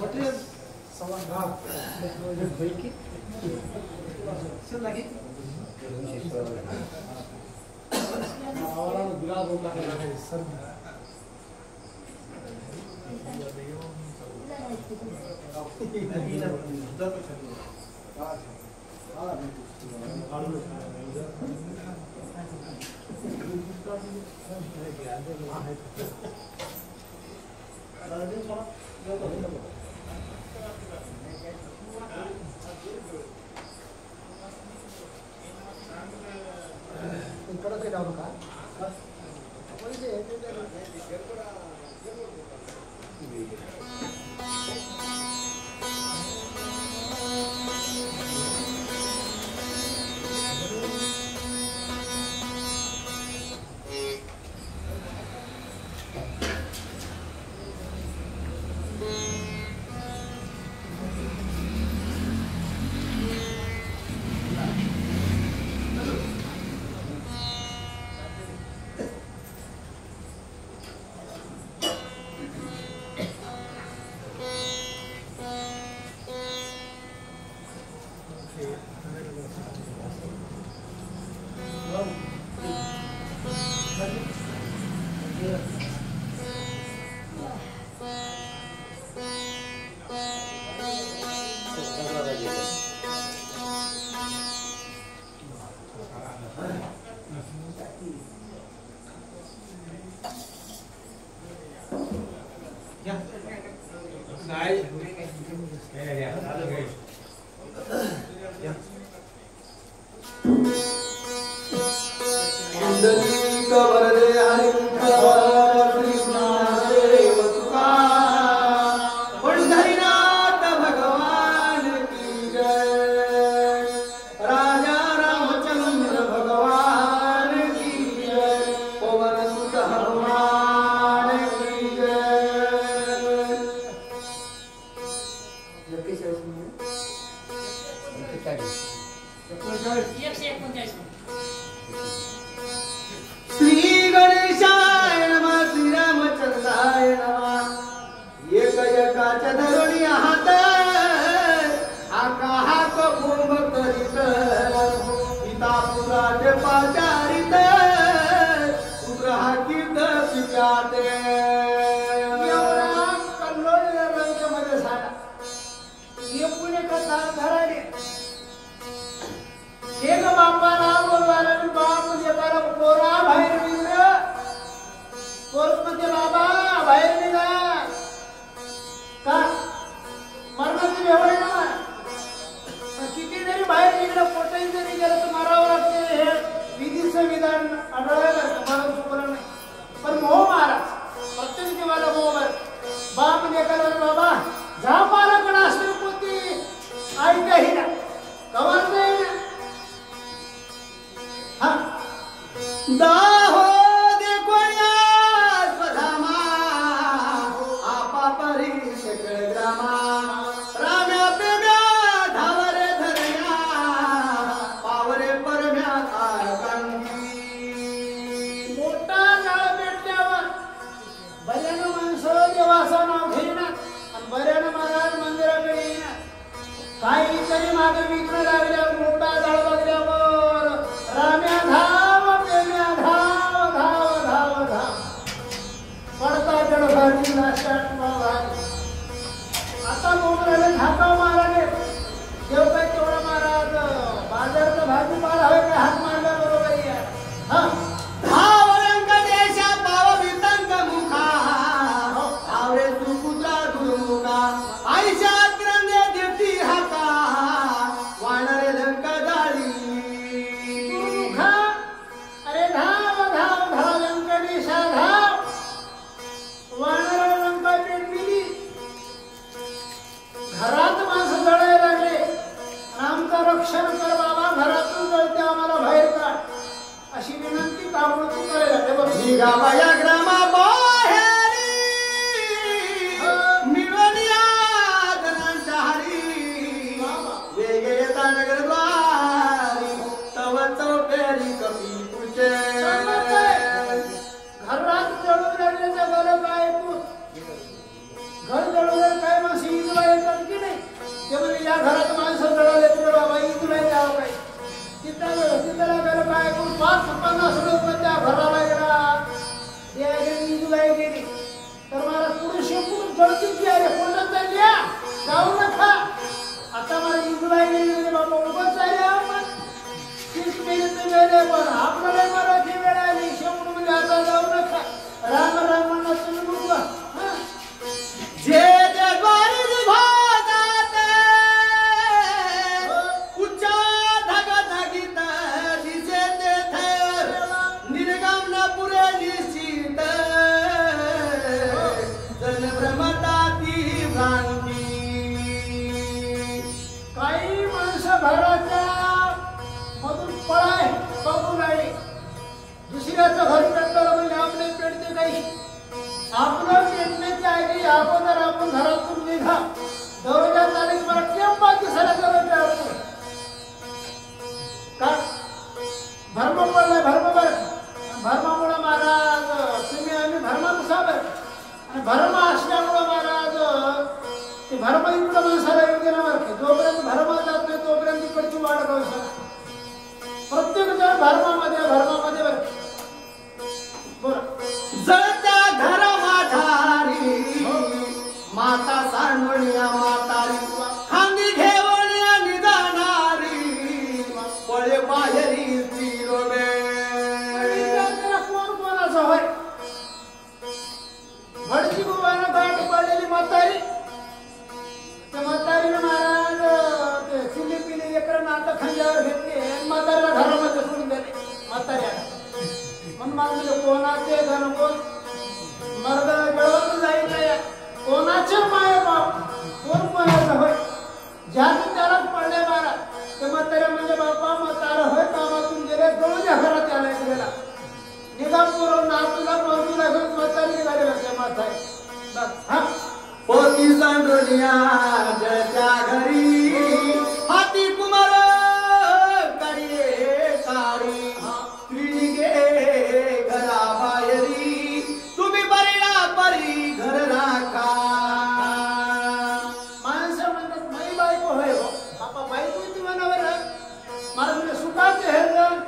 Material सामान भाई की चल लगी और बिला बोलता है सर इकडे जाऊ नका वानर लंका जुलाई गेली तर मला पुढे शेपून जळतीची आहे कोणाला चालली जाऊ नका आता मला जुलाई गेली म्हणजे बाबा उगाच चालले आपण 30 मिनिट वेळ पण आपल्याला मराठी वेळ आली शेपून म्हणजे आता जाऊ नका राम राम म्हणा तुम्ही मुलगा जे जगवारी निभातात उच्चा धागा धागित दिसे तेथे निर्गम न पुरे निश्चित जन भ्रमताती भ्रांती काही माणसं घराच्या मधून पळाय बघून आली दुसऱ्याचं घर पेटलं म्हणजे आपले पेटते काही आपलं पेटण्याची आधी अगोदर आपण घरातून निघा दररोजा तारीख मला केव्हा दिसायला करायचं आपण का भरम पडलाय भरमभर भरमामुळे महाराज तुम्ही आम्ही भरमानुसार आणि भरम असल्यामुळं महाराज ते भरम इकडं माणसाला योग्य ना मार्ग जोपर्यंत भरमा जात नाही तोपर्यंत इकडची वाढ राहू शकते प्रत्येक जण भरमामध्ये बरं जळत्या घर माठारी माता सांडवण्या मातारी खांदी घेवण्या निदानारी पळे बाहेरी तिरोबे कोण कोणाचं होय भडकी गोवानं गाठ पडलेली म्हातारी त्या म्हातारीनं महाराज ते चिली पिली एकर नातं खांद्यावर घेतली म्हातारीला घरामध्ये सोडून दिले म्हाताऱ्याला म्हणून मला कोणाचे जण कोण मर्द गळवत जाईल कोणाचे माय बाप कोण कोणाचं होय ज्याचं त्यालाच पडले बारा ते म्हाताऱ्या म्हणजे बापा म्हातारा होय कामातून गेले जवळच्या घरात यायला गेला निदान पुरवून नातूला मजूला घेऊन म्हातारी निघाले होते म्हातारी हा पोती सांडोनिया जळत्या घरी हाती कुमार करिये कारी त्रिगे घरा बाहेरी तुम्ही बरीला परी घर राखा माणसं म्हणतात माई बायको होय हो बापा बायको ती मनावर मला म्हणजे सुखाचे हे जण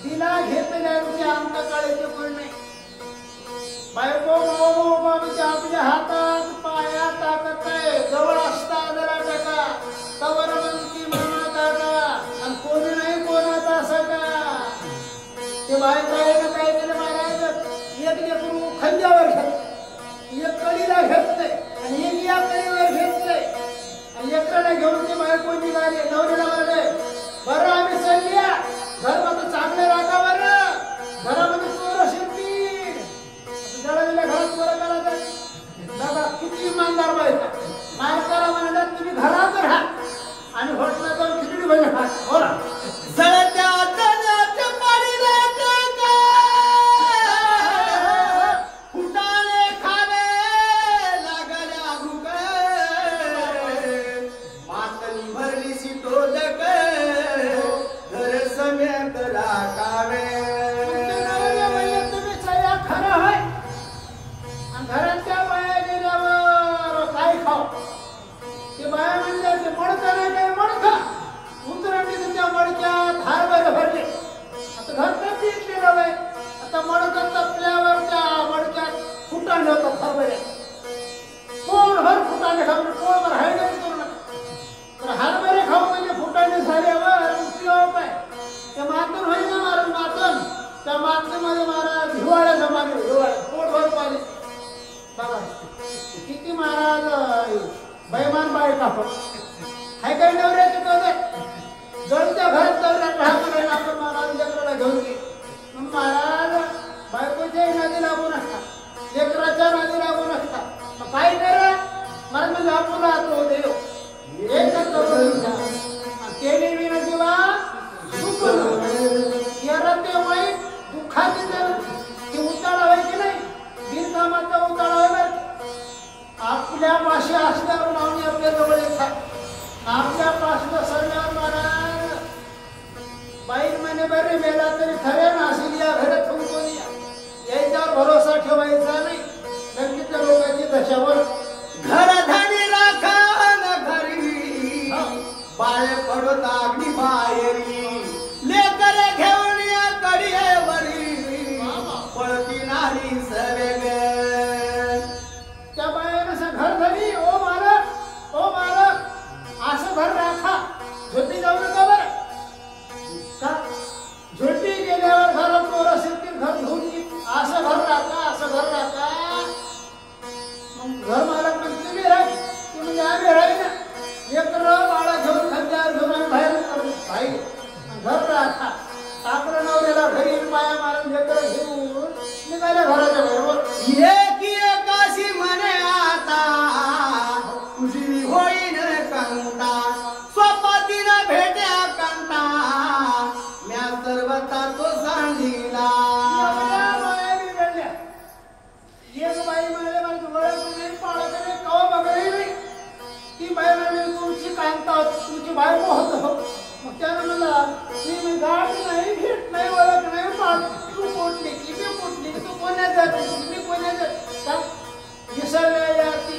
दिला घेतल्याचे अंत काळाचे कोण नाही बायको बाबूच्या आपल्या हातात पाया टाकत आहे जवळ असता जरा टाका तवर म्हणती म्हणा टाका आणि कोणी नाही कोणाचा असं का ते बायकाने काय केलं महाराज एक लेकरू खांद्यावर घेत एक कडीला घेतलंय आणि एक या कडीवर घेतलंय आणि लेकराला घेऊन ते बायको निघाले नवऱ्याला म्हणले बरं आम्ही चालल्या घर मात्र चांगले राखा बरं घरामध्ये चोर शिरतील जळलेल्या घरात चोर करायचं दादा किती इमानदार बायका मालकाला म्हणतात तुम्ही घरात राहा आणि हॉटेलला जाऊन खिचडी भजी खा बोला जळत्या तण्याच्या पाणीला टाका फुटाणे खावे लागल्या भुके मातनी भरली सितोदक घर समेत राखावे तुम्ही सगळ्या खरं होय आणि घरातल्या बाया गेल्यावर काय खाऊ ते बाया म्हणल्या ते मडकं नाही काय मडकं उतरंडी त्या मडक्यात हारभरे भरले आता घर तर दिसलेलं बाय आता मडकं तपल्यावर त्या मडक्यात फुटाणे होतात हरभरे पोळभर फुटाणे खाऊन पोळभर हायडे करू नका तर हरभरे खाऊ म्हणजे फुटाणे झाल्यावर उपयोग काय ते मातून होईल ना मारून मातून त्या मातीमध्ये महाराज हिवाळ्याचा मागे हिवाळ्या पोटभर पाणी बघा किती महाराज बैमान बायका पण हाय काय नवऱ्याचे कदर जळत्या घरात नवऱ्या राहतो आपण महाराज लेकराला घेऊन गे महाराज बायकोच्याही नादी लागू नसता लेकराच्या नादी लागू नसता मग काय करा महाराज म्हणजे आपण राहतो देव एकच केली विना जीवा सुख ते वाईट दुःखाचे जर ते उताळा व्हायचे नाही बिनकामाचा उताळा व्हायला आपल्या पाशी असल्यावर लावणी आपल्या जवळ येतात आपल्या पासला सरण्यावर महाराज बाईक म्हणे बरे मेला तरी खरे नाशिल या घरात कोणी याच्यावर भरोसा ठेवायचा नाही नक्कीच्या लोकांची दशावर घर धनी राखा न घरी बाळ पडत अगदी बाहेरी लेकर घेऊन या कडीवरी पळती नाही सवेग बाय होतो. मग त्यानं मला मी गाडी नाही भेट नाही ओळख नाही पाठ तू कोणली की मी कोणली तू कोणाचा मी कोणाचा विसरल्या जाती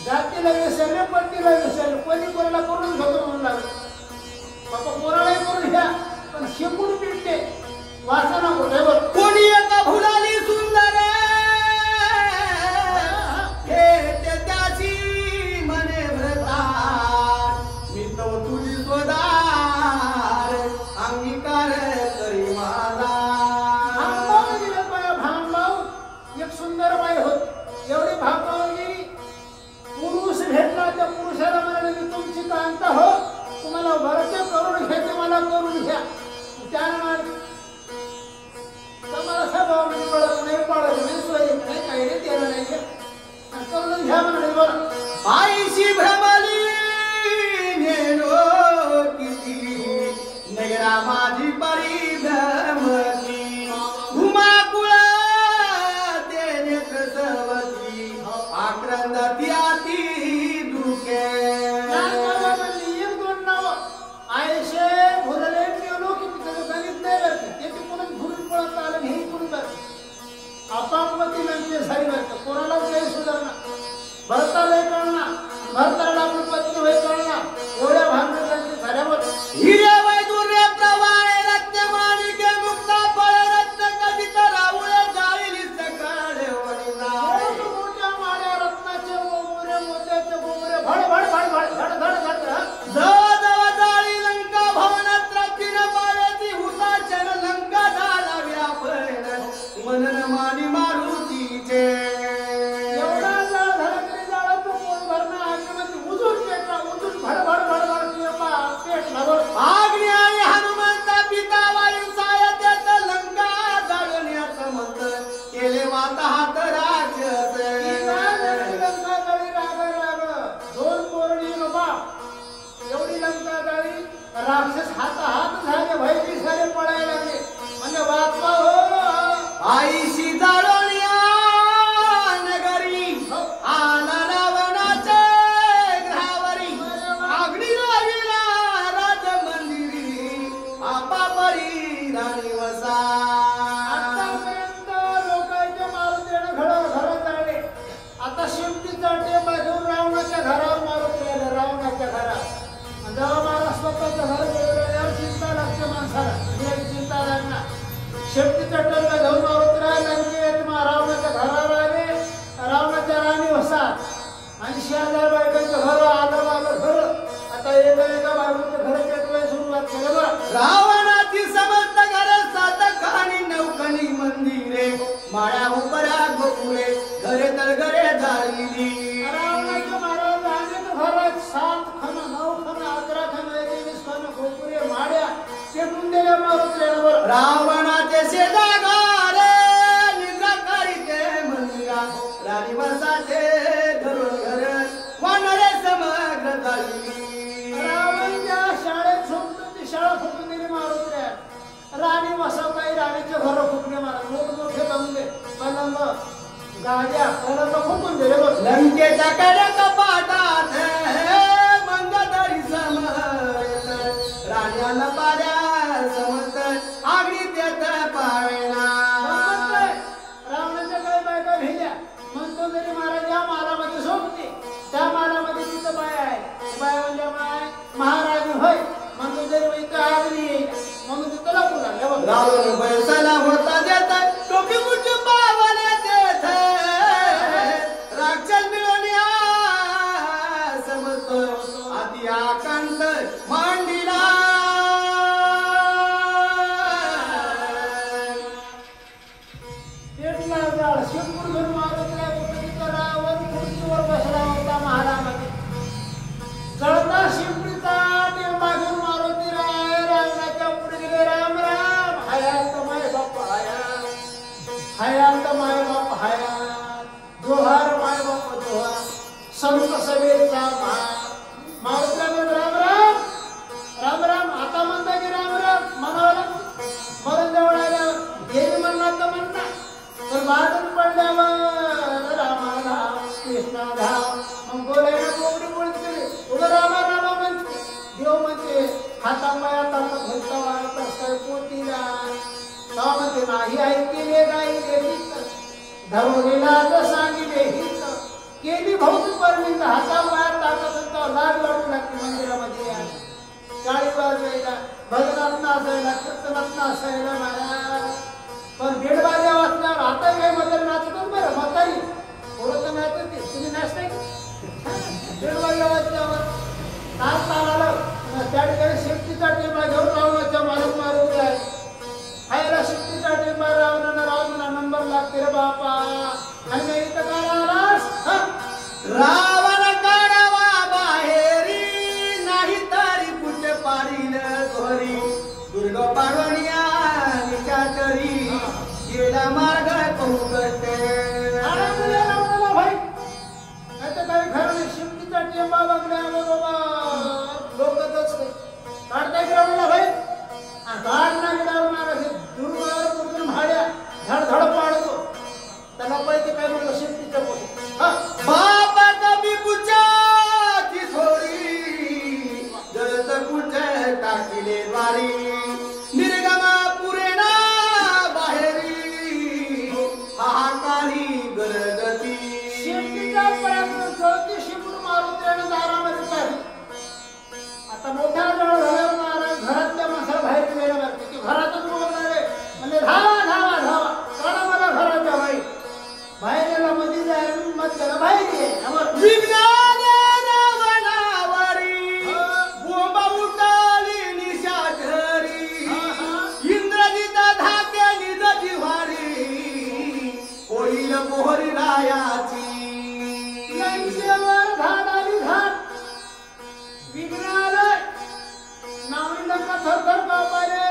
जातीला विसरले पट्टीला विसरले कोणी कोणाला करून घेतो म्हणून लागलं. बाबा कोणालाही करून घ्या पण शिकून पिटते वासना कुठे बघ. कोणी एका फुलाली सुंदर हे त्याची मने भरतात मी तो तुझी स्वदार अंगीकार करी माझा. एक सुंदर बाई होत एवढी भागवून गेली. पुरुष भेटला त्या पुरुषाला म्हणाले मी तुमची कांता हो तुम्हाला भरते करून घ्यायचे मला करून घ्या. त्यानं मला स्वभाव नाही पडत नाही पडत नाही सोय नाही काही नाही त्याला नाही करून घ्या म्हणाले. बरं आईशी भ्रमली नेलो किती नगरा माझी परी भ्रमती घुमाकुळ ते नेत्रसवती आक्रंदती आती दुखे. एक दोन नाव आयशे भुरले नेलो की तिथं गणित नाही करते त्याची कोणाच भुरून पळत आलं हे करून करते अपांगवती म्हणजे झाली करते कोणाला काही सुधारणा भरताला कळणार भरताला आपण पत्नी होई कळणार एवढ्या भांडणांची झाल्यावर हिरे वैदुर्य प्रवाळे रत्न माणिके मुक्ता फळ रत्न कवित राहुळे जाळी सकाळे वडिला मोठ्या माळ्या रत्नाचे गोमुरे मोत्याचे गोमुरे भड भड भड भड धड धड धड जवळ जाळी लंका भवनात रात्रीन पायाची हुताचन लंका झाला व्यापण मनन मानी मारुतीचे. एवढा झाला तरी जाळा तो कोण भरणं आश्रमाची उजून पेटला उजून भड भड भड भड पेटला. बरं आग्नी आणि हनुमंता पिता वायू सायत्यात लंका जाळण्याचं मत केले माता हात राजस. लंका जाळी राग राग दोन कोरडी बाबा एवढी लंका जाळी राक्षस हात हात झाले भयची सारे पळायला लागले म्हणजे बापा हो आईशी जाळण्या नगरी आला रावणाचे ग्रहावरी आग्नी लाविला राज मंदिरी आपा परी राणी वसा. आतापर्यंत लोकांच्या मारून देणं घर जाळले आता शेपटीचा टेबा घेऊन रावणाच्या घरावर मारून गेलं रावणाच्या घरावर. जेव्हा मला स्वतःचं घर गेलं चिंता लागते माणसाला चिंता लागणार शेपटीचा टेबा घेऊन मारून राहिला रावणाच्या घरावर आले रावणाच्या राणी वसात आणि 6,000 बायकांचं घर आलं घर आता एका बायकोचं घर पेटवायला सुरुवात केलं. बरं रावणाची समस्त घर 7 खाणी 9 खणी मंदिरे माळ्या उपरा गोपुरे घरे तळघरे झालेली. रावणाच्या महाराज अनेक घरात 7 खण 9 खण 11 खण 21 खण गोपुरे माड्या पेटून दिल्या मारुतीवर. रावणाचे शेजागार निंदाकारी ते मंदिरा राणी वसाचे घरून घर वानरे समग्र झाली. रावणाच्या शाळेत सोडून ती शाळा फुकून दिली मारुतीला. राणी वसाबाई राणीचे घर फुकले मारा मोठमोठे बंगले पलंग गाद्या पलंग फुकून दिले. बघ लंकेच्या कडे कपाटात मंगधरी समयत राण्याला पाड्या समत आगडी देत पावेना. रावणाच्या काही बायका भेल्या म्हणतो जरी महाराज या मालामध्ये झोपते त्या मालामध्ये तिथं बाय आहे बाय म्हणजे माय महाराज होय म्हणतो जरी इथं आगली येईल म्हणून तिथं लपून लागल्या. रावण बैसाला होता देत टोपी कुठे पावाला देत राक्षस मिळवण्या समजतो आधी आकांत मांडीला. पेटला जाळ शिरपूर घेऊन मारुतीला तिथं रावण खुर्चीवर बसला होता महालामध्ये. जळता शिंपडीचा टेंबा घेऊन मारुती रावणाच्या पुढे गेले. राम राम हयात माय बाप हयात हयात माय बाप हयात जोहार माय बाप जोहार संत सभेचा मारुतीला राम राम राम राम आता म्हणता की राम राम म्हणावं मरण जवळ आल्यावर देवी म्हणणार तर म्हणणार तर बाजून पडल्यावर रामा राम कृष्णा धाम मग बोलायला कोकणी बोलत गेले उभं रामा रामा म्हणते देव हातापाया ताकद होता वाळत असतं पोतीला सावते नाही ऐकले गाई देवीत धवलेला सांगितले हित केली भौतिक परमित हातापाया ताकद होता लाज वाटू लागते मंदिरामध्ये या टाळी वाजवायला भजनात नाचायला कीर्तनात नाचायला महाराज पण बेडबाऱ्या वाचल्यावर आता काही मदर नाचतात बरं म्हातारी थोडं नाचत ते तुम्ही नाचताय बेडबाऱ्या वाचल्यावर नाचता आलं त्या ठिकाणी शेपटीचा टेंबा घेऊन रावणाच्या मारून मारून आहे खायला शेपटीचा टेंबा रावणाला नंबर लागते रे बापा आणि इथं काय आलास रावण काढावा बाहेरी नाही तरी कुठे पाडील घरी दुर्ग पाडवणिया निशाचरी गेला मार्ग कौकटे भाई आता काय खरं शेपटीचा टेंबा लागल्या बाबा लोकच काढताय रावणाला भाई काढना गिडावणार असे दुर्गावर दुर्गम भाड्या धडधड पाडतो त्याला पाहिजे काय म्हणलं शेपटीच्या पोटी बाप कमी पुचाची थोडी जलत कुठे टाकिले वारी निर्गमा पुरेना बाहेरी हाहाकारी गरजती शेपटीचा प्रयत्न चौथी शिपूट मारून देणं दारामध्ये काढली आता मोठ्या जवळ झाल्यावर महाराज घरातल्या माणसाला बाहेर गेला लागते की घरातच बोलणारे म्हणजे धावा धावा धावा काढा मला घराच्या बाई बाहेर गेला मध्ये जाईल मग त्याला बाहेर ये बोंबा उडाली निशाचरी इंद्रजित धाके निज जिव्हारी होईल मोहरी रायाची लंकेवर झाडाली झाड विघ्नालय नावडी लंका थरथर कापायले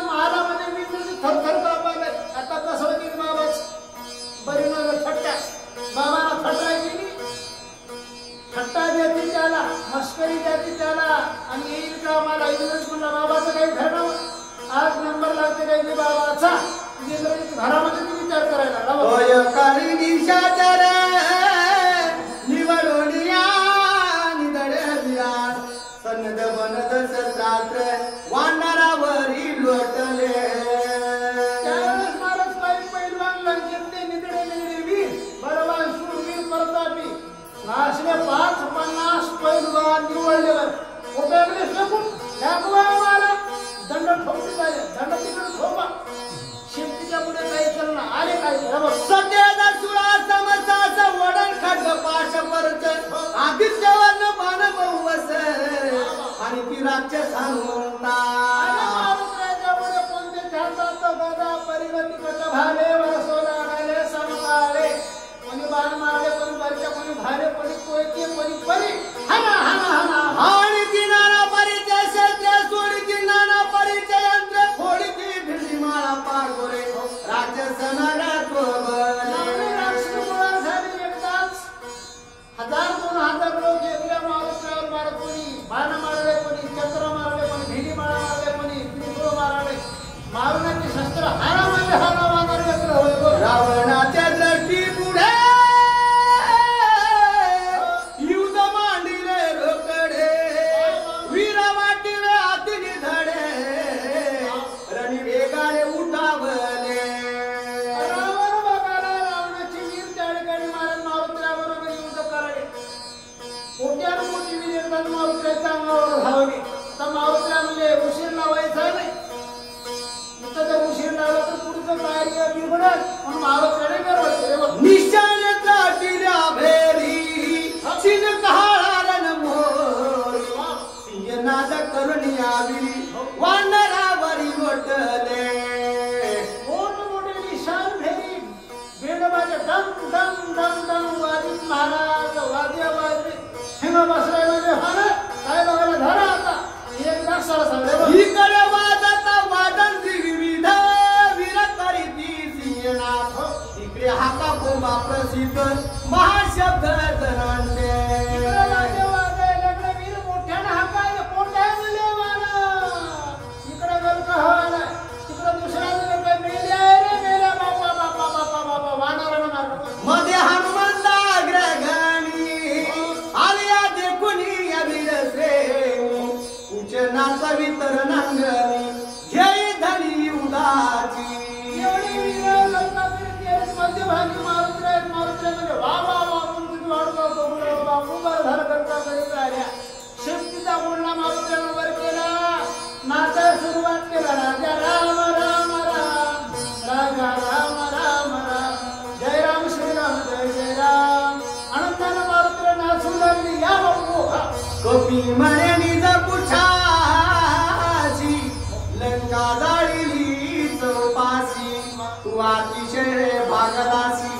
महालामध्ये विघ्न थरथर कापायले आता कसं होती बाबाच बरी नजर थट्टा बाबाला थट्टा केली थट्टा देते त्याला मस्करी देते त्याला आणि येईल का मला इंग्रज म्हणला बाबाचं काही घडलं आज नंबर लागते काही बाबाचा इंग्रज घरामध्ये तू विचार करायला काळी निशाचर निवडोनिया निदडे विराट सन्नद बनद सत्रात्र वानरावरी लोटले त्यावेळेस महाराज काही पैलवान लंकेतले निदडे निदडे वीर बलवान शूरवीर प्रतापी असले 5-50 पैलवान निवडलेवर उभेगले फेकून मला दंड ठोकले पाहिजे दंड तिकडे ठोका शेपटीच्या पुढे काही चालणार आले काय सध्या सुळा समसास वडण खड्ड पाश परच आदित्यवन बाण बहुवस आणि ती राक्षस हनुमंता कोणते छातात गदा परिगती कट भाले वरसोला आले समकाले कोणी बाण मारले कोणी बरच्या कोणी भाले कोणी कोयते कोणी परी हना हना हना आणि किनारा परिचय क्षेत्र सोडी किनारा परिचय यंत्र फोडी ती भिडी माळा पागोरे राक्षस नगा कोबले राक्षस गोळा झाले एकदाच 1000-2000 लोक एकल्या मारुतीवर मारत कोणी बाण मारले कोणी चक्र मारले कोणी भिडी माळा मारले कोणी त्रिशूळ मारले मारण्याचे शस्त्र हारामध्ये हारा मारणारे एकत्र होय रावणाच्या दृष्टी पुढे युद्ध मांडिले रोकडे वीर वाटिले आतिनी धडे रणी वेगाने उठावले रावण बघायला रावणाची वीर त्या ठिकाणी मारत मारुतीबरोबर युद्ध करायले कोट्यानं कोटी वीर येतात मारुतीच्या अंगावर धावले तर मारुतीला म्हणले उशीर लावायचा नाही इथं जर उशीर लावला तर पुढचं कार्य बिघडल म्हणून मारुतीकडे गरवले निशाने चाटिल्या भेरी चिन कहाळारण मोर सिंहनाद करून यावी वानरावरी लोटले मोठमोठे निशाण भेरी बेडबाजे डम डम डम डम वाजित महाराज वाद्य वाजले हिंग बसले म्हणजे हाना काय बघायला धरा आता एकदा सरसले इकडे वाजता वादन विविध वीर करीती सिंहनाथ इकडे हाका कोंबा प्रसिद्ध महाशब्द जनांचे इकडे वाजले वीर मोठ्याने हाकायला कोणत्या मुले वाला इकडे गल कहायला तिकडे दुसऱ्या काय मेले रे मेले बापा बापा बापा बापा वानराने मारलं मध्ये हनुमंत आलिया देखुनी या वीर श्रेणी उच्च नाचवित मी म्हणे निज पुछाशी लंका जाळली चौपाशी तू अतिशय भागलासी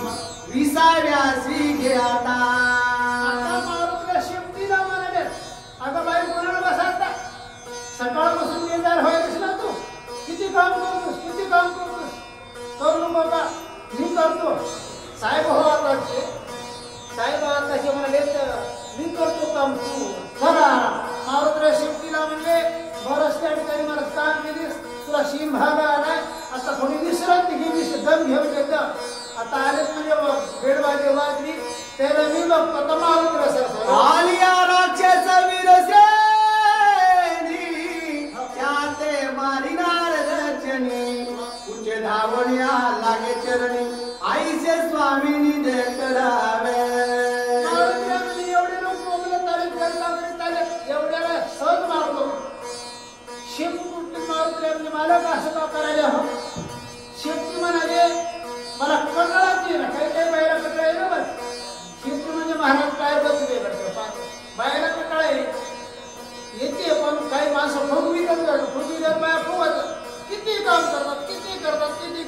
विसाव्यासी घे आता मारुतीला शेपटीला म्हणाले अगं बाई कोणाला बसायचा सकाळपासून बेजार व्हायलास ना तू किती काम करतोस करू बाबा मी करतो साहेब हो आताचे म्हणाले मी करतो काम तू खरा मारुतीला शेपटीला म्हणले बरंच त्या ठिकाणी मला काम केलीस तुला शीन भागा आलाय आता थोडी विश्रांती घे दम घेऊन घेतलं आता आलेच म्हणजे बेडवाजे वाजली त्याला मी बघतो आता मारुतीला सर आलिया राक्षस वीरसेनी त्याते मारिनार रचनी तुझे धावण्या लागे चरणी आईचे स्वामीनी देखडावे एवढे लोक मोगलं तारीफ करता एवढ्याला सहज मारतो शेपटी मारुतीला म्हणजे मला असं का करायला हो शेपटी म्हणाले मला कटाळाची ना काही बायला कटाळ आहे ना बस शेपटी म्हणजे महाराज काय बसले बायला कटाळ येते पण काही माणसं फुगवितात बाया फुगत किती काम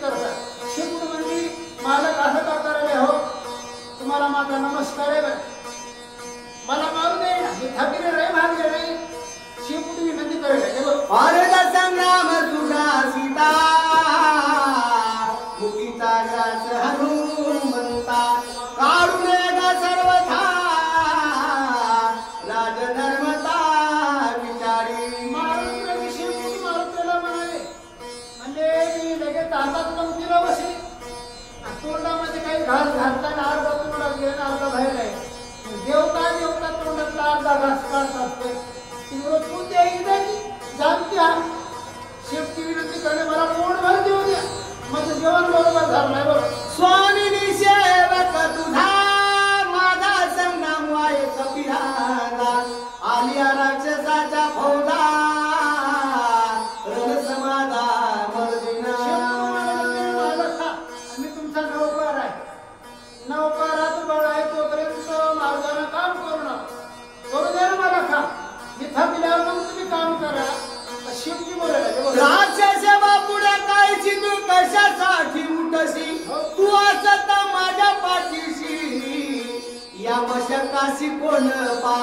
करतात शेपटी म्हणजे मालक असं का करायला हो तुम्हाला माझा नमस्कार आहे मला मारू दे ना मी थकले रे भागले रे शेपटी विनंती करायला भारत संग्राम तुझा सीता मुकीचा ग्रास हनुमंता काढून गा सर्वथा राजधर्मता विचारी मारुतीला शेपटी मारुतीला म्हणाले म्हणजे मी लगेच हातात पंक्तीला बसली तोंडामध्ये काही घास घालताना अर्धा तोंडात गेला अर्धा बाहेर आहे देवता तोंडातला अर्धा घास काढतात कोणत्या जाणती हा शेपटी विनंती करणे मला पोटभर देऊ द्या माझं जेवण बरोबर झालं नाही बरोबर स्वामिनी सेवक तुझा माझा संग्राम वाय कपिराजा आलिया राक्षसाच्या फौजा रणसमाधा मर्दिना मी तुमचा नौकर आहे नौकरात बळ आहे तोपर्यंत मार्गाने काम करू दे ना मला खा मी थकल्यावर मग तुम्ही काम करा शेपटी बोलायला राक्षस बापुड्या कायची तू कशासाठी उठशी तू असत माझ्या पाठीशी या मशकाशी कोण पा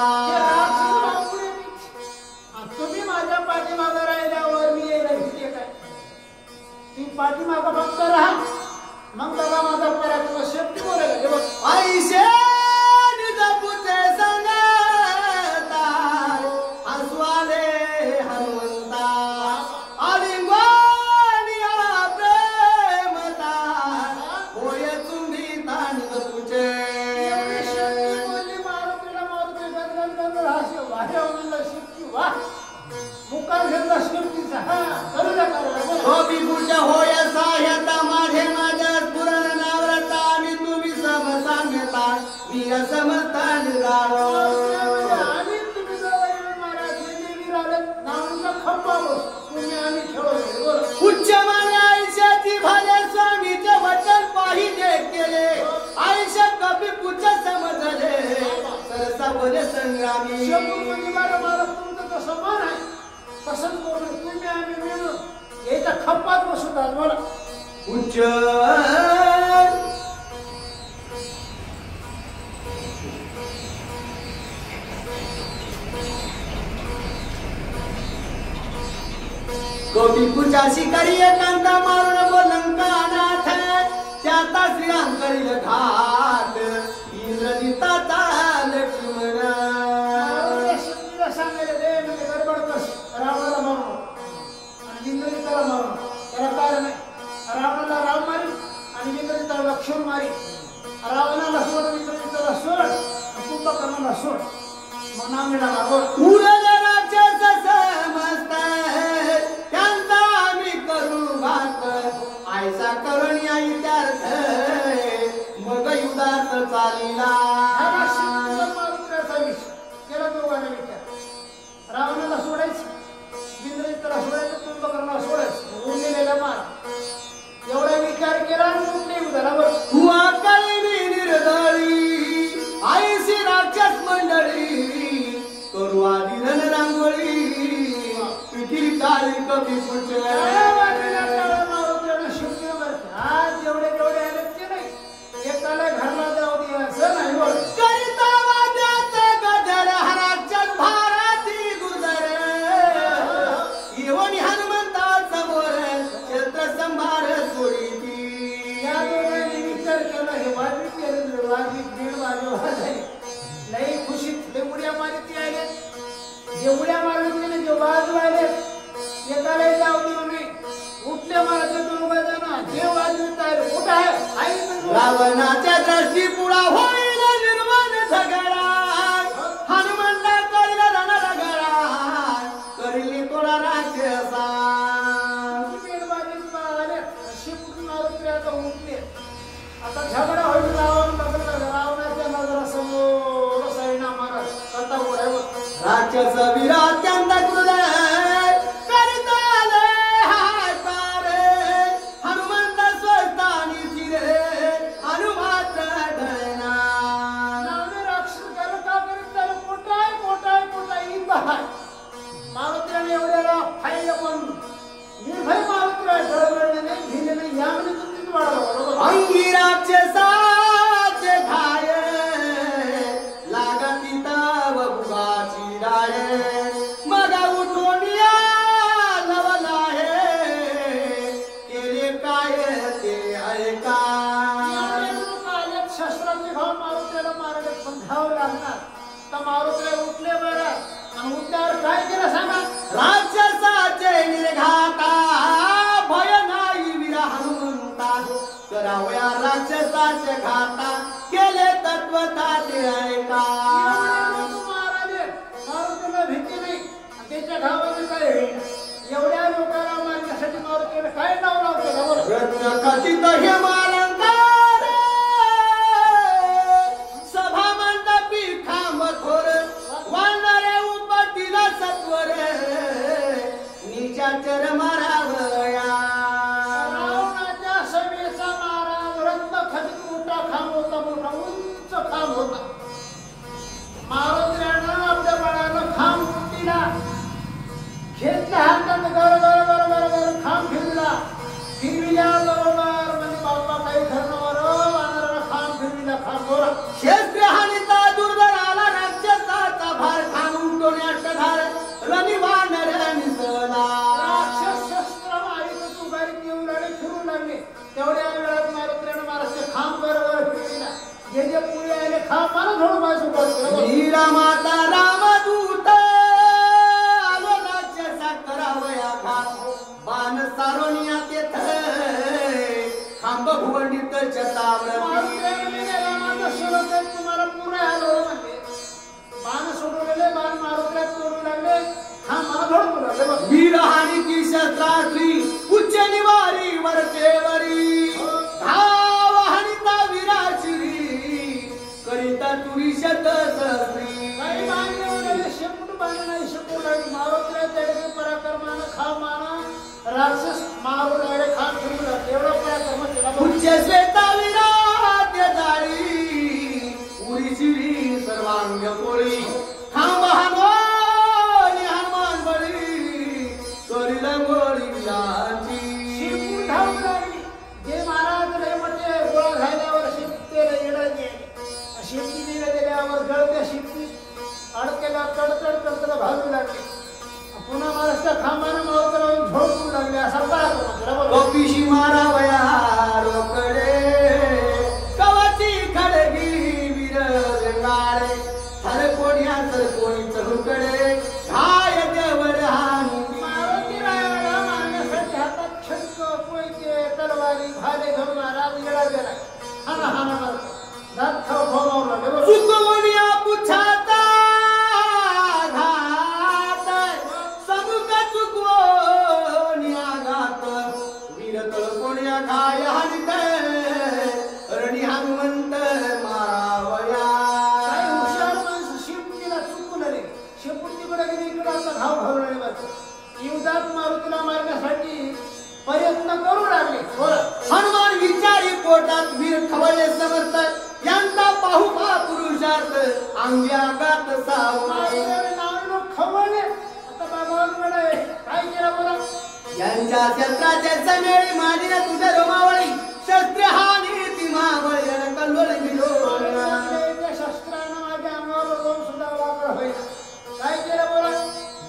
तुम्ही माझ्या पाठीमागं राहिल्यावर मी यायला भीती काय ती पाठीमागं फक्त राहा मग बघा माझा पराक्रम शेपटी बोलायला आईशे निजपुते संगता हसवाले हनुमंता आलिंगोनिया प्रेमता होय तुम्ही निजपुते मारुती गदगद हास्य वाऱ्या म्हणला शेपटी वा मुकार घेतला शेपटीचा हा करू द्या गोपी पूजा होय साह्यता माझे माझ्या पुरण नावरता मी तुम्ही सब सांगता मी असमता निराळो आम्ही तुम्ही जवळ महाराज नावांचा खंबा तुम्ही आम्ही खेळलो उच्च माने आयुष्याची भाले स्वामीचे वचन पाहिजे केले आयुष्य कपी पूजा समजले सरसा बोले संग्रामी म्हणजे मला तुमचं तर समान आहे पसंत करून तुम्ही आम्ही मिळून याच्या खंबात बसत आहात बोला उच्च गोपी पूजा शिकारी एकांता मारून बोलंकानाथ त्याता श्रीराम करील घात इंद्रजिताचा लक्ष्मण सांगायला दे म्हणजे गडबड कस रावणाला मारून आणि इंद्रजिताला मारून त्याला कारण आहे रावणाला राम मारी आणि इंद्रजिताला लक्ष्मण मारी रावणाला सोड इंद्रजिताला सोड कुंभकर्णाला सोड मग नाव मिळाला उरल राक्षस समजत त्यांचा आम्ही करू घात आयसा करून या इत्यार्थ मग युद्धात चालिला केला दोघांना विचार रावणाला सोडायचं इंद्रजिताला सोडायचं कुंभकर्णाला सोडायचं उरलेला मार एवढा विचार केला आणि कुठे उदाहरण तू आकाळी निर्दळी आईशी राक्षस मंडळी करू आधी कमी कुछ आज एवढे जेवढे आले ते नाही एकाला घरला जाऊ दे असं नाही बोल करिता वाद्याचा गजर हराच्या भाराती गुजर येवणी हनुमंता समोर क्षेत्र संभार सोडीती या दोघांनी विचार केला हे वाजवी केलं वाजवी दीड वाजवा लई खुशीत लई उड्या मारती आले जे उड्या मारत नाही जे वाजू आले एकाला जाऊ देऊ नाही उठले मारते दोघ जण जे वाजवीत आहे कुठं आहे आई रावणाच्या दृष्टी पुढा होईल निर्माण झगडा हनुमंता करील रणरगडा करील तोडा राक्षसा आता झगडा होईल रावणाच्या नजरासमोर सैना महाराज करता उड्यावर राक्षस वीरा अत्यंत क्रूर करीता आले हाय तारे हनुमंत स्वस्तानी चिरे हनुमात्र ढळना नावे राक्षस गेलं का करीत त्याला मोठा इंद आहे मारुतीने एवढ्याला फायदा पण निर्भय मारुतीला डळवळले नाही भिले नाही यामध्ये तुमची वाढवा बरोबर अंगी राक्षसाचे घाय लागती तव बुगाची डाळ मग उठून या लवला हे केले काय ते ऐका शस्त्राचे घाव मारुतीला मारले पण घाव लागणार तर मारुतीला उठले बरं आणि उठल्यावर काय केलं सांगा राक्षसाचे निर्घाता भय नाही वीर हनुमंता करावया राक्षसाचे घाता केले तत्वता ते ऐका माराले मारुतीला भीती नाही आणि त्याच्या घावाने काय होईल एवढ्या लोकांना मारण्यासाठी मारुतीला काय नाव लावते रत्न कथित हे मालंकार सभा मंडपी खांब थोर वाळणारे उपटीला सत्वर निशाचर मारावया रावणाच्या सभेचा महाराज रत्न खचित मोठा खांब होता मोठा उंच खांब होता मारुतीनं आपल्या बाळानं खांब उंटीला घेतल्या हातात गर खांब फिरविल्या बरोबर म्हणजे बाप्पा काही धरणावर वानरानं खांब फिरविला खांब गोरा क्षेत्र हानिता दुर्धर आला राक्षसाचा भार खान उठवण्यात धार रणी वानर निसला राक्षस शस्त्र मारीत तुगारी येऊन लागले फिरून लागले तेवढ्या वेळात मारुतीनं महाराजचे खांब बरोबर फिरविला जे पुढे आले खांब मला थोडं बाजू वीरा माता रामदूत आलो राक्षसा करावया घात बाण सारोनिया तेथ खांब भुवंडित चतावरती तुम्हाला पुरे आलो म्हणते बाण सोडवलेले बाण मारुतीला तोडू लागले हा मला थोडं लागले वीर हानी शस्त्रास्त्री उच्च निवारी वरतेवरी धाव हानिता वीराशिरी करिता तुरी शतसहस्री काही बाण लागले शेपूट बाण नाही शेपूट लागली मारुतीला तेवढे पराक्रमानं खा माना राक्षस मारू लागले खान फिरू लागले एवढा पराक्रम केला उच्च श्वेता विराट जाळी उरी शिरी सर्वांग पोळी खांब हनुमानी हनुमान बळी करील गोळी विराची शेपूट धावू लागली जे महाराज लय म्हणजे गोळा झाल्यावर शेपटीला येडा गेली शेपटी दिल्यावर जळत्या शेपटी अडकेला कडतड भाजू लागली पुन्हा महाराष्ट्र खांबाने मावतला झोडू लागले असा पराक्रम गोपीशी मारावया रोकडे कवची खडगी वीर गंगाळे हर कोण्या तर कोणी चहुकडे घाय देवर हानी मारुती रायाला मारण्यासाठी हातात छटक कोयते तलवारी भाले घेऊन महाराज येडा गेला हाना मारतो दात खाऊ खाऊ लागले चुकवण्या पुछाता घात समुक चुकवण्या घात वीरतळ कोण्या घाय हानित रणी हनुमंत मारावया काही हुशार माणसं शेपटीला चुकवले शेपटीकडे गेली इकडे आता घाव घालवले बस युद्धात मारुतीला मारण्यासाठी प्रयत्न करू लागले हनुमान विचारी पोटात वीर खवळे समर्थ यांचा पाहुपा पुरुषार्थ अंगात सावळे खवळले आता बाबा काय केलं बरं यांच्या शस्त्राचे समेळी माझी तुझ्या रोमावळी शस्त्र हानी ती मावळी कल्लोळ भिडोळ शस्त्रानं माझ्या अंगावर रोम सुद्धा वापर होईल काय केलं बोला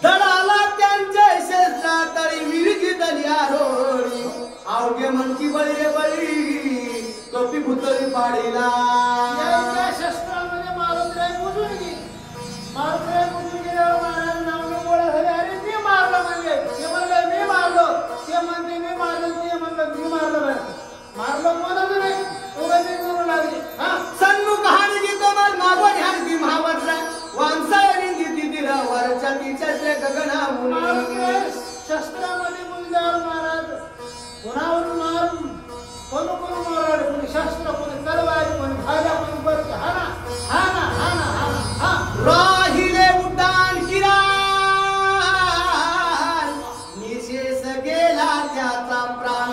दडाला त्यांचे शस्त्रा तळी विरजी दलिया रोळी अवघे मनकी बळी रे बळी टोपी भुतळी पाडीला यांच्या शस्त्रामध्ये मारुद्राय बुजून गेली मारुद्राय बुजून गेल्यावर महाराज नावने गोळा झाले अरे मी मारलं म्हणजे ते म्हणलं मी मारलो ते म्हणते मी मारलं ते म्हणलं मी मारलं मारलं कोणाच नाही उगाच करू लागले हा सन्मुख हाणगी कमल मागवण हाणगी महावज्र वांसायरी दिती दिला वरच्या तिच्या गगनाहून शस्त्रामध्ये बुजल्यावर महाराज कोणावरून मार कोण मारले कोणी शस्त्र कोणी तलवार कोणी भाला कोणी बरं हाना हाना हाना हाना हा राहिले उड्डाण किराण निशेष गेला त्याचा प्राण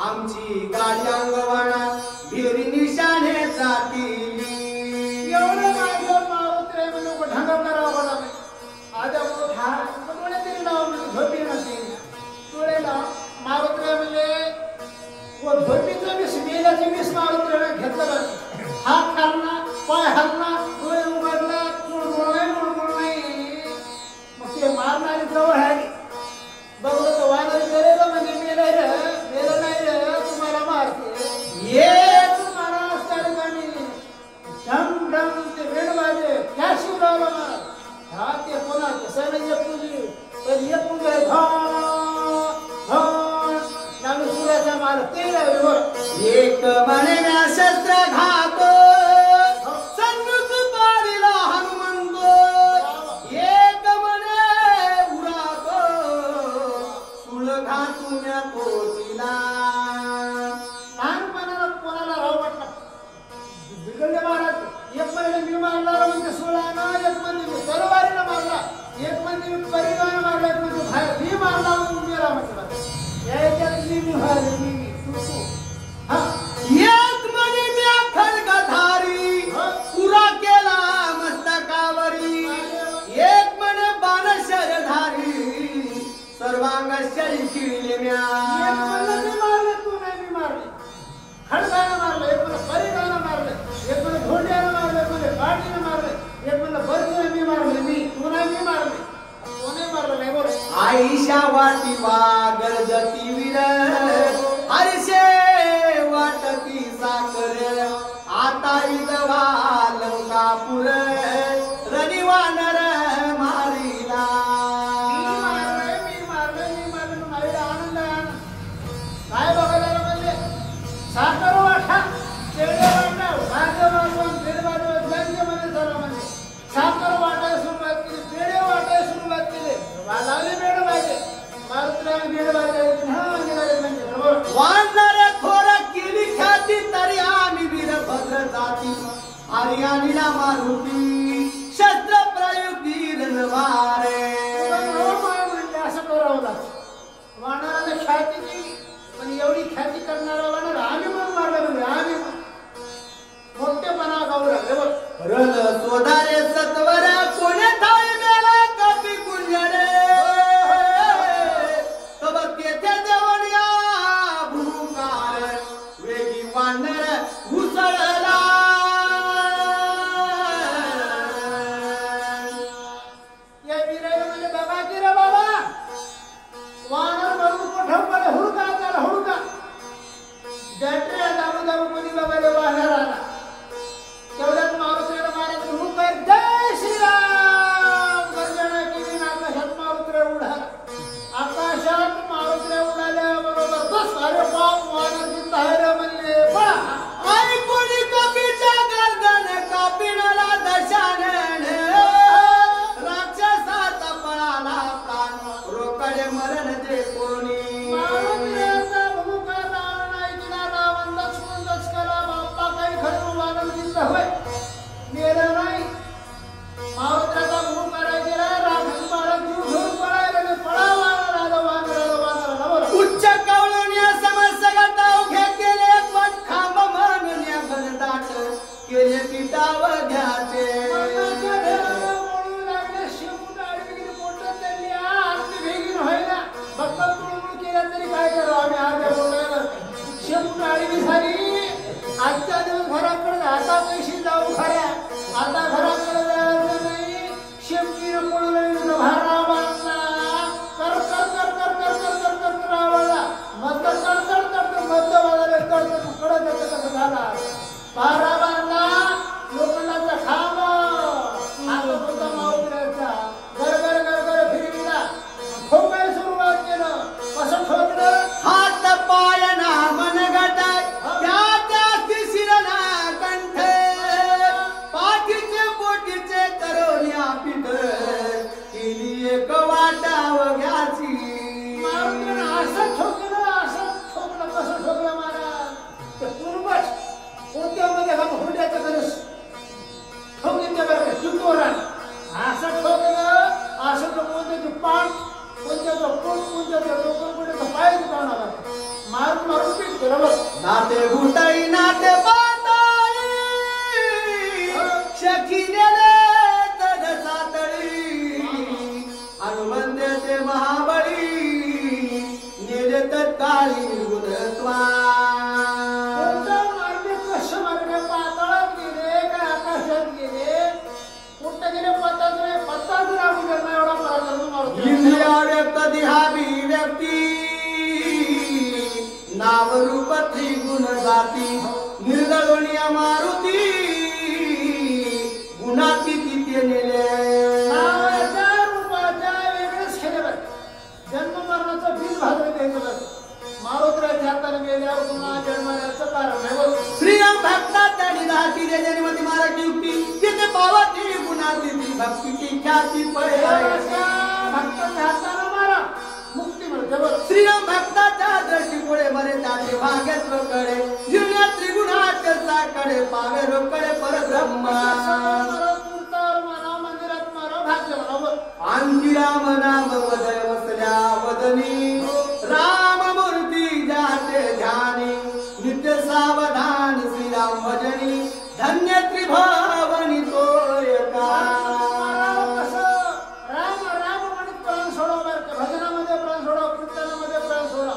आमची गाडी अंगवाणा भिरी निशाणे जातील एवढं माझ्यावर मारुत्रे म्हणजे ढंगा करावा पडला आज आपण डोळे तरी लाव म्हणजे झोपी नसते डोळे लाव मारुत्रे म्हणजे व झोपीचं मीस मेल्याचे मीस मारुत्रे घेतलं हात हलना पाय हलना डोळे उघडला मुळमुळ नाही मग ते मारणारी जवळ आहे बघलं तर वानर गेलेलं म्हणजे मेलं नाही रे तुम्हाला मारते ये तुम्हाला असतात गाणी ढम ढम ते वेड वाजे क्या शिवरावला मार हा ते कोणाचे सण येपुजी तर येपुजी नाम सूर्याचा मार ते एक म्हणे म्या शस्त्र घात सन्मुख पारिला हनुमंतो एक म्हणे उरात सुळ घातू म्या कोचिला लहानपणाला कोणाला राव वाटला बिघडले महाराज एक महिने मी मारला म्हणजे 16 एक म्हणजे मी तलवारीला मारला एक म्हणजे मी परिगानं मारला एक म्हणजे बाहेर मी मारला म्हणून मेला म्हटलं याच्यात मी हारली मी हा एक म्हणे म्या खड्गधारी पुरा केला मस्तकावरी एक म्हणे बाण शरधारी सर्वांग शरी खिळले म्या एक म्हणलं मी मारले तू नाही मी मारले खडगानं मारलं एक म्हणलं परिगानं मारलं एक म्हणलं धोंड्यानं मारलं एक म्हणलं काठीनं मारलं एक म्हणलं बरतीनं मी मारले मी तू नाही मी मारले तू नाही मारलं नाही बोल आईशा वाटी वागरजती वीर हरशे वाटती साकर आता विधवा लंकापुर रनिवानर मारिला मी मारलं माझ्या आनंद आनंद काय बघायला म्हणजे साखर वाटा शेळे वाटा भाज्या वाजवून पेढे वाजवून मध्ये झालं म्हणजे साखर वाटायला सुरुवात केली पेढे वाटायला सुरुवात केली लावले पेढे पाहिजे मारुतीला पेढे पाहिजे म्हणजे बरोबर वानर थोर केली ख्याती तरी आम्ही वीरभद्र जाती हरियाणीला मारुती बारा बांधला लोखंडाचा खांब हातात होता माऊलीचा गरगर गरगर फिरविला ठोकाय सुरुवात केलं कसं ठोकलं हात पाय ना मनगट त्या शिरना कंठ पाठीचे पोटीचे करोन्या पीठ केली एक वाटावग्याची मारुतीने असं ठोकलं कसं ठोकलं महाराज ते पूर्वज कोणत्यामध्ये हा हुंड्याचं गरज ठोकीन ते बरं चुकवर असं ठोकलं असं तो कोणत्याची पाठ कोणत्याचं पोट कोणत्याचं डोकं कोणत्याचं पाय दुखावणार मारून मारून पीठ केलं बरं नाते गुटाई नाते पाताळी शखीनेले तड सातळी हनुमंतेचे महाबळी नेले तत्काळी गुणत्वा मार्गे कसं मार्गे पाताळात गेले का आकाशात गेले कुठं गेले पत्ताच राहू देत नाही एवढा पराक्रम मारुती इंद्रिया व्यक्त देहावी व्यक्ती नाव रूप त्रिगुण जाती निर्दळवणिया मारुती गुणाती तिथे नेले नावाच्या रूपाच्या वेगळेच खेळे बरं जन्म मरणाचं बीज भाजलं द्यायचं बरं मारुतीच्या हाताने गेल्यावर पुन्हा जन्माचं कारण आहे बरं श्रीराम भक्तात आणि दाती जन्मती मारकी युक्ती तिथे पावती गुणाती ती भक्तीची ख्याती देवाच्या भक्ताच्या हाताने मारा मुक्ती मिळते बरं श्रीराम भक्ताच्या दृष्टीपुढे मरे त्याचे भाग्यत्व कडे जीवना त्रिगुणाच्या साकडे पावे रोकडे परब्रह्म मंदिरात मारा भाग्य बरोबर आणखी राम नाम वदय वसल्या वदनी राम मूर्ती जाते ध्यानी नित्य सावधान श्रीराम भजनी धन्य त्रिभावनी तोयका राम राम म्हणत प्राण सोडा भजनामध्ये प्राण सोडा कीर्तनामध्ये प्राण सोडा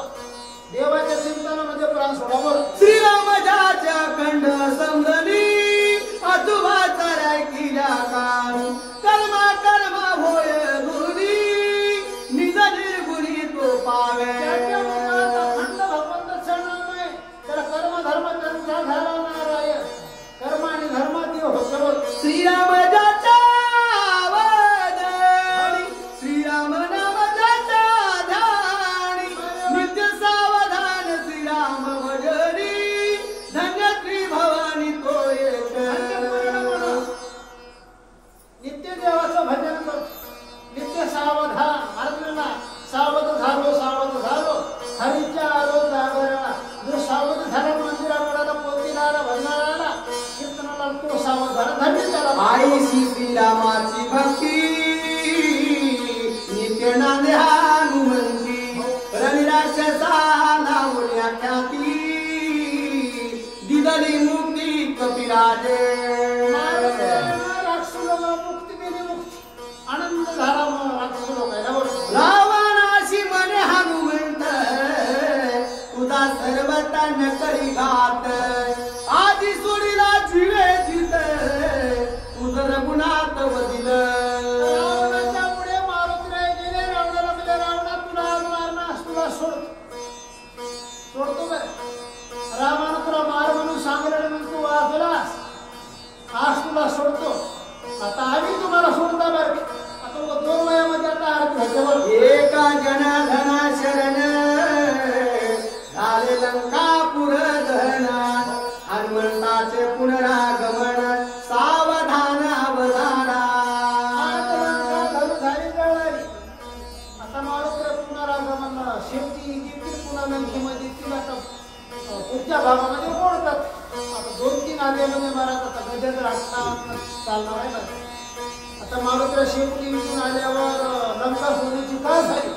देवाच्या चिंतनामध्ये प्राण सोडा बरं श्रीरामजाच्या खंड समजली अतुवाचा रायकिल्या काळी कर्मा कर्मा होय दुर्वी निज निर्गुणी तो पावे त्याच्या मुलाचा खंड भगवंत नाम आहे त्याला कर्म धर्म त्यांचा झाला नारायण कर्म आणि धर्म देव होते बरं श्रीरामजाच्या वदनी श्रीराम नामजाच्या ध्यानी नित्य सावधान श्रीराम भजनी धन्य त्रिभवानी तो एक नित्य देवाचं भजन कर नित्य सावधान अर्जुना सावध झालो हरीच्या आलो जागराला जो सावध झाला मंदिराकडे पोतीला आला भजनाला आला कीर्तनाला तो सावध झाला धन्य त्याला आईशी श्रीरामाची भक्ती नित्य नांदे हनुमंती रविराक्षसा नावल्या ख्याती दिदली मुक्ती कपिराजे मुक्ती दिली मुक्ती आनंद झाला राक्षस लोकांना रावणाशी मने हनुमंत तुझा सर्वता नकरी घात आधी सोडीला जीवे जित तुझ रघुनाथ वदिल रावणाच्या पुढे मारुतीला गेले रावणाला म्हणजे रावणा तुला आज मारणार तुला सोडतो काय रामानं तुला मार म्हणून सांगितलं म्हणून तू वाचलास आज तुला सोडतो आता आम्ही तुम्हाला सोडता बरं आता 2 वयामध्ये आता अर्थ एका जनार्दना शरण झाले लंकापुर दहन हनुमंताचे पुनरागमन सावधान अवधाना झाली जळाली आता मारुतीला पुनरागमन शेवटी किती पुन्हा लंकेमध्ये तिला पुढच्या भागामध्ये ओढतात आता 2-3 आलेमध्ये महाराज आता गजेंद्र हटणार चालणार आहे ना आता मारुतीला शेवटी इथून आल्यावर लंका सोडण्याची का झाली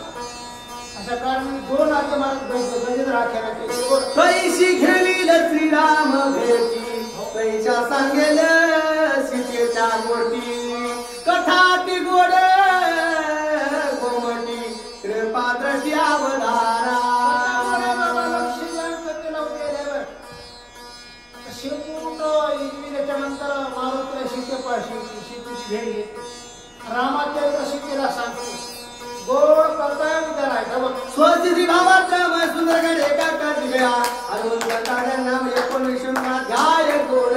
अशा कारणाने 2 आले महाराज गजेंद्र आख्याला केले कैशी घेईल श्रीराम भेटी कैच्या सांगेल सीतेच्या गोटी कथा ती गोड कोमटी कृपा दृष्टी अवधारा नंतर मारुतीला सीतेपाशी सीतेची भेट घेते रामाच्या सीतेला सांगते गोड करताय विचारायचा स्वस्ती भावाचा सुंदर एका कर दिल्या हनुमंत नाम 19 ध्याय गोड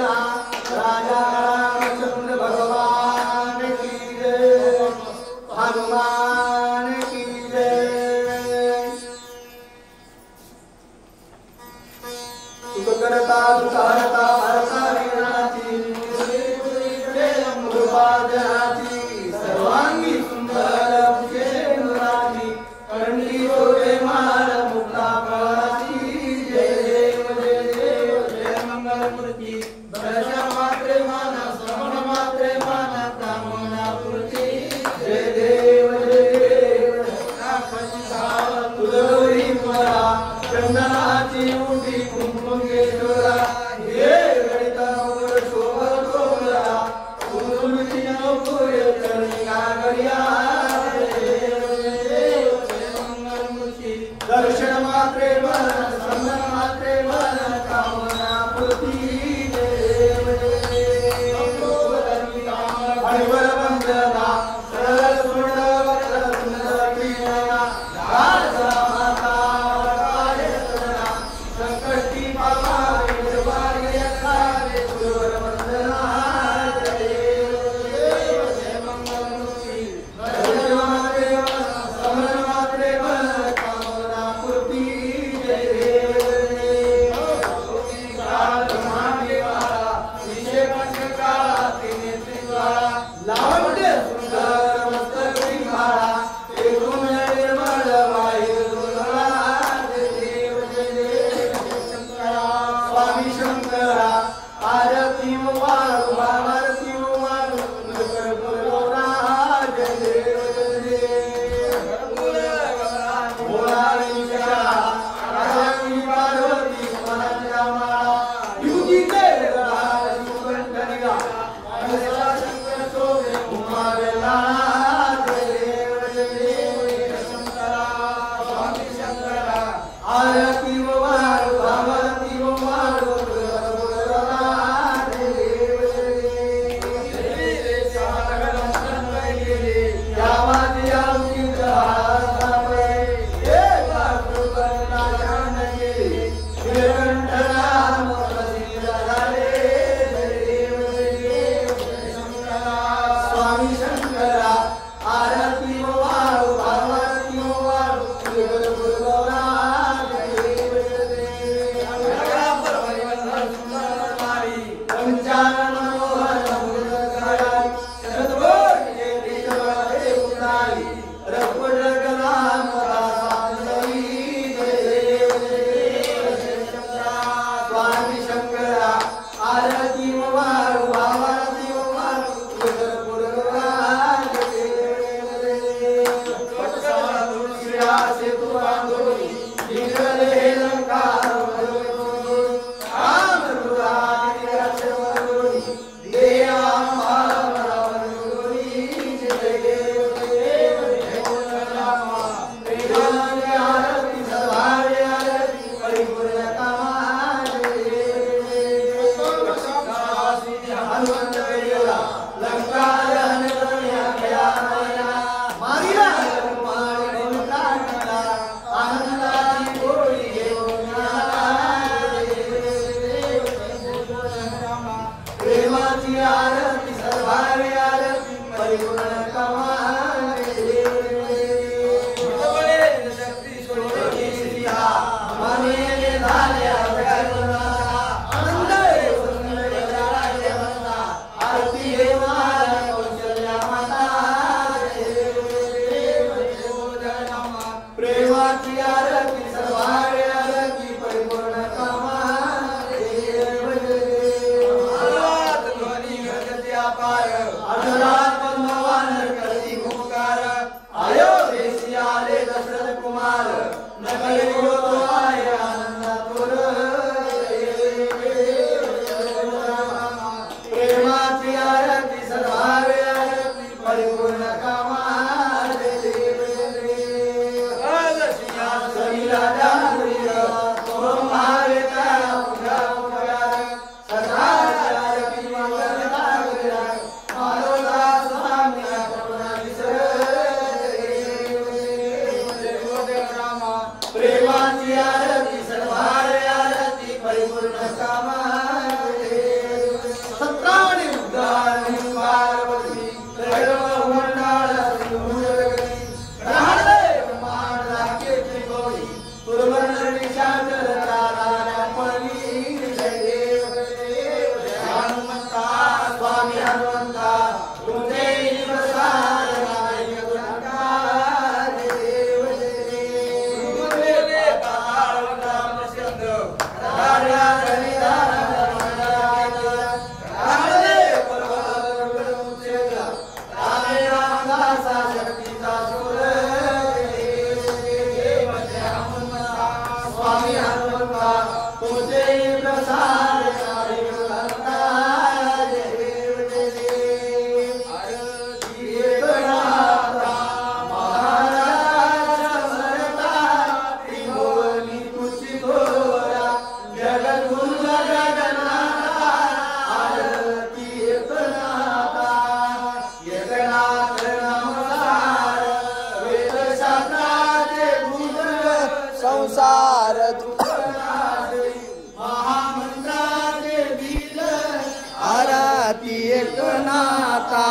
पादराची सर्वांगी सुंदर भुजेंद्राची कंठी डोळे माळ मुक्ता कळाची जय देव जय देव जय मंगलमूर्ती दर्श मात्रे माना श्रवण मात्रे माना कामना पूर्ती जय देव जय देव तुझी मला चंदनाची उंडी कुंकुमेश्वरा हे गणिता शोभतोरा कुंकुमची नकोय चरणी गागरिया दर्शन मात्रे मन संदन मात्रे मन कामना पूर्ती देव हरिवर वंदना सरळ सुंदर वक्र सुंदर पीना राजा माता वरदायतना संकटी बाबा निर्वार्य यथारे सुरवर वंदना जय देव जय मंगलमूर्ती दर्शन मात्रे मन समन मात्रे मन कामना पूर्ती जय देव काल महादेवाला विषय पंचकाला तिने त्रिवाळा लावण्य सुंदर मस्तकी माळा एकूण निर्मळ वायू दुर्गळा जय देव जय देव शंकरा स्वामी शंकरा आरती वाळू आरती वाळू सुंदर पुरवरा जय देव जय देव भोळाईच्या राजाची पार्वती मनाच्या माळा युगी जय राज सुगंधनिगा मनसा शंकर शोभे उमावेला जय देव जय देव शंकरा स्वामी शंकरा आरती वाळू आरती वाळू पुरवरा जय देव जय देव सागरं संगम गेले या माझी आमची जहासावे हे वासुकर्णा जाण गेले श्रीकंठराम प्रसिद्ध झाले जय देव जय देव शंकरा स्वामी शंकरा आरती वाळू आरती वाळू पुरवरा जय देव जय देव सुंदर नारी पंचानन मनोहर मुरगराई शतकोट जयती जय उतारी रघुवर गलाम रासांदरी जय देव जय शंकरा स्वामी शंकरा आरती वाळू आरती वाळू पुरवरा जय देव तुळशीला सेतू बांधोनी निघाले लंकार वरून राम दुराचे वरून देया महारावणी जय देव जय देव रामा प्रेमाने आरती सर्वांगी आरती परिपूर्ण कामा जय देव हनुमंत वेळेला लंका दहन करण्या गया मारिला मारे बोलता आनंदाची गोळी घेऊन आला जय देव रामा प्रेमाची आरती सर्वांगी आरती परिपूर्ण कामा जय देव शक्ती सोडली सिया मने झाल्या जगन्नाथा आनंद सुंदर जळाले वंदा आरती हे माला कौशल्या माता जय देव जय रामा प्रेमाची आरती सर्वांगी आरती परिपूर्ण कामा जय देव आवाज ध्वनी गगती अपार अधरात पद्मवान करती भूकार आयो देशी आले दशरथ कुमार नगरी होतो आहे आनंदातुर प्रेमाची आरती सर्वांगी आरती परिपूर्ण कामा जय देव जय देव सई राजा तो महावेता पुढा पुढा सदा आरती मंगलता मानवता आरती एकनाथा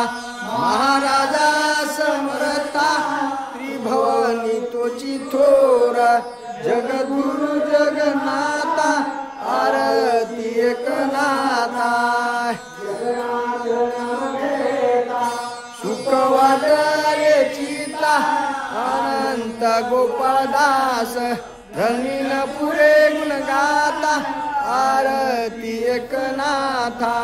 महाराजा समर्था त्रिभुवनी तोची थोर जगद्गुरु जगन्नाथा आरती एकनाथा सुख वाटले चित्ता अनंत गोपाळदास धनीन पुरे गुण गाता आरती एकनाथा